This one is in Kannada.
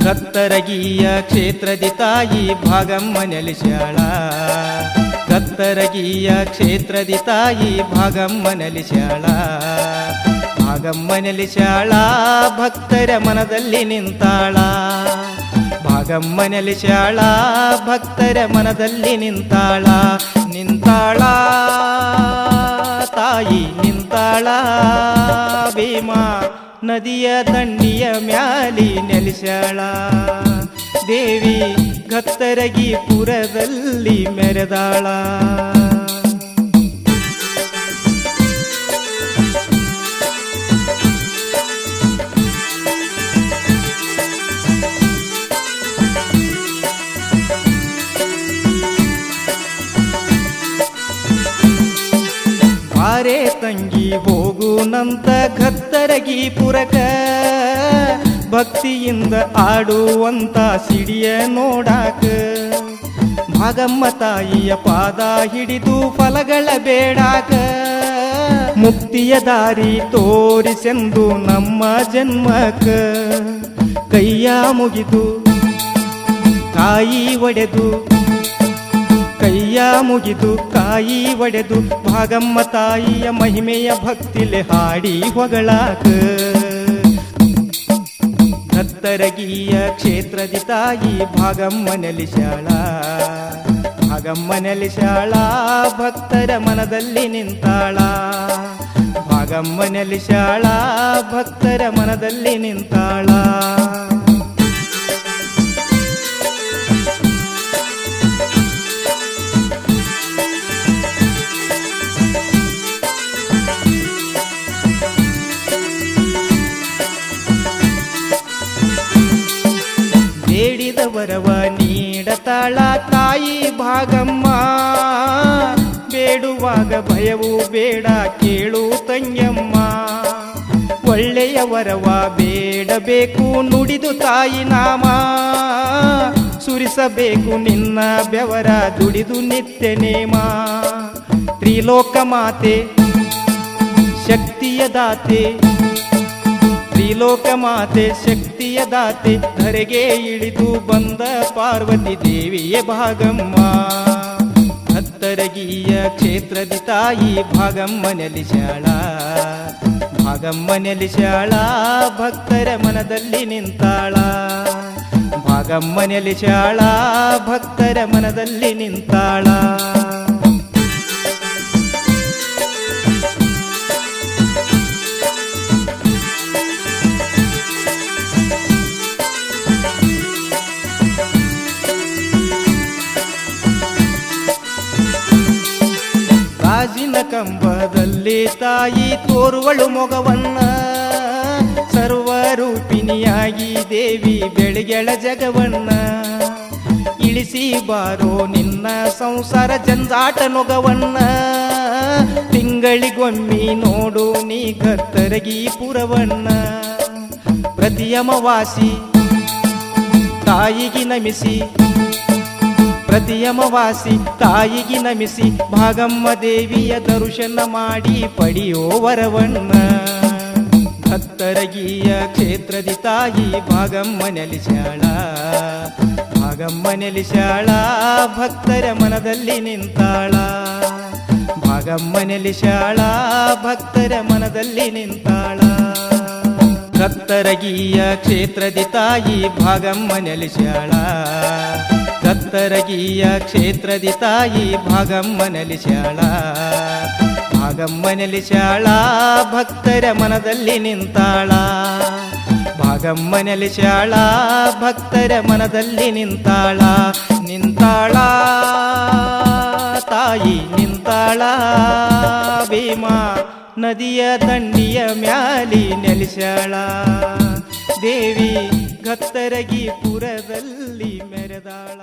ಕತ್ತರಗಿಯ ಕ್ಷೇತ್ರದಿ ತಾಯಿ ಭಾಗಮ್ಮ ನೆಲೆಸ್ಯಾಳ. ಕತ್ತರಗಿಯ ಕ್ಷೇತ್ರದಿ ತಾಯಿ ಭಾಗಮ್ಮ ನೆಲೆಸ್ಯಾಳ. ಭಾಗಮ್ಮ ನೆಲೆಸ್ಯಾಳ ಭಕ್ತರ ಮನದಲ್ಲಿ ನಿಂತಾಳ. ಭಾಗಮ್ಮ ನೆಲೆಸ್ಯಾಳ ಭಕ್ತರ ಮನದಲ್ಲಿ ನಿಂತಾಳ. ನಿಂತಾಳ ತಾಯಿ ನಿಂತಾಳ ಭೀಮಾ ನದಿಯ ದಂಡಿಯ ಮ್ಯಾಲಿ ನೆಲೆಸ್ಯಾಳ. ದೇವಿ ಕತ್ತರಗಿ ಪುರದಲ್ಲಿ ಮೆರೆದಾಳ. ಬಾರೆ ತಂಗಿ ಹೋಗುನಂತ ಕತ್ತರಗಿ ಪುರಕ, ಭಕ್ತಿಯಿಂದ ಆಡುವಂತ ಸಿಡಿಯ ನೋಡಾಕ. ಭಾಗಮ್ಮ ತಾಯಿಯ ಪಾದ ಹಿಡಿದು ಫಲಗಳ ಬೇಡಾಕ. ಮುಕ್ತಿಯ ದಾರಿ ತೋರಿಸೆಂದು ನಮ್ಮ ಜನ್ಮಕ, ಕೈಯ ಮುಗಿದು ಕಾಯಿ ಒಡೆದು ಕೈಯ ಮುಗಿದು ಕಾಯಿ ಒಡೆದು ಭಾಗಮ್ಮ ತಾಯಿಯ ಮಹಿಮೆಯ ಭಕ್ತಿಲೆ ಹಾಡಿ ಹೊಗಳಾಕ. ಕತ್ತರಗಿಯ ಕ್ಷೇತ್ರದಿ ತಾಯಿ ಭಾಗಮ್ಮ ನೆಲೆಸ್ಯಾಳ. ಭಾಗಮ್ಮ ನೆಲೆಸ್ಯಾಳ ಭಕ್ತರ ಮನದಲ್ಲಿ ನಿಂತಾಳ. ಭಾಗಮ್ಮ ನೆಲೆಸ್ಯಾಳ ಭಕ್ತರ ಮನದಲ್ಲಿ ನಿಂತಾಳ. ಬೇಡಿದವರವ ನೀಡತಾಳ ತಾಯಿ ಭಾಗಮ್ಮ. ಬೇಡುವಾಗ ಭಯವು ಬೇಡ ಕೇಳು ತಂಗಮ್ಮ. ಒಳ್ಳೆಯ ವರವ ಬೇಡಬೇಕು ನುಡಿದು ತಾಯಿ ನಾಮ. ಸುರಿಸಬೇಕು ನಿನ್ನ ಬೆವರ ದುಡಿದು ನಿತ್ಯ ನೇಮ. ತ್ರಿಲೋಕ ಮಾತೆ ಶಕ್ತಿಯ ದಾತೆ, ತ್ರಿಲೋಕ ಮಾತೆ ಶಕ್ತಿಯ ದಾತೆ, ಧರೆಗೆ ಇಳಿದು ಬಂದ ಪಾರ್ವತಿ ದೇವಿಯ ಭಾಗಮ್ಮ. ಕತ್ತರಗಿಯ ಕ್ಷೇತ್ರದಿ ತಾಯಿ ಭಾಗಮ್ಮ ನೆಲೆಸ್ಯಾಳ. ಭಾಗಮ್ಮ ನೆಲೆಸ್ಯಾಳ ಭಕ್ತರ ಮನದಲ್ಲಿ ನಿಂತಾಳ. ಭಾಗಮ್ಮ ನೆಲೆಸ್ಯಾಳ ಭಕ್ತರ ಮನದಲ್ಲಿ ನಿಂತಾಳ. ಗಾಜಿನ ಕಂಬದಲ್ಲಿ ತಾಯಿ ತೋರುವಳು ಮೊಗವನ್ನ. ಸರ್ವರೂಪಿಣಿಯಾಗಿ ದೇವಿ ಬೆಳಗೆಳ ಜಗವನ್ನ. ಇಳಿಸಿ ಬಾರೋ ನಿನ್ನ ಸಂಸಾರ ಜಂಜಾಟ ನೊಗವನ್ನ. ತಿಂಗಳಿಗೊಮ್ಮಿ ನೋಡು ನೀ ಕತ್ತರಗಿ ಪುರವನ್ನ. ಪ್ರತಿಯಮವಾಸಿ ತಾಯಿಗೆ ನಮಿಸಿ, ಪ್ರತಿಯಮವಾಸಿ ತಾಯಿಗೆ ನಮಿಸಿ, ಭಾಗಮ್ಮ ದೇವಿಯ ದರ್ಶನ ಮಾಡಿ ಪಡೆಯೋ ವರವನ್ನ. ಕತ್ತರಗಿಯ ಕ್ಷೇತ್ರದಿ ತಾಯಿ ಭಾಗಮ್ಮ ನೆಲೆಸ್ಯಾಳ. ಭಾಗಮ್ಮ ನೆಲೆಸ್ಯಾಳ ಭಕ್ತರ ಮನದಲ್ಲಿ ನಿಂತಾಳ. ಭಾಗಮ್ಮ ನೆಲೆಸ್ಯಾಳ ಭಕ್ತರ ಮನದಲ್ಲಿ ನಿಂತಾಳ. ಕತ್ತರಗಿಯ ಕ್ಷೇತ್ರದಿ ತಾಯಿ ಭಾಗಮ್ಮ ನೆಲೆಸ್ಯಾಳ. ಕತ್ತರಗಿಯ ಕ್ಷೇತ್ರದಿ ತಾಯಿ ಭಾಗಮ್ಮ ನೆಲೆಸ್ಯಾಳ. ಭಾಗಮ್ಮ ನೆಲೆಸ್ಯಾಳ ಭಕ್ತರ ಮನದಲ್ಲಿ ನಿಂತಾಳ. ಭಾಗಮ್ಮ ನೆಲೆಸ್ಯಾಳ ಭಕ್ತರ ಮನದಲ್ಲಿ ನಿಂತಾಳ. ನಿಂತಾಳ ತಾಯಿ ನಿಂತಾಳ ಭೀಮಾ ನದಿಯ ದಂಡಿಯ ಮ್ಯಾಲಿ ನೆಲೆಸ್ಯಾಳ. ದೇವಿ ಕತ್ತರಗಿ ಪುರದಲ್ಲಿ ಮೆರೆದಾಳ.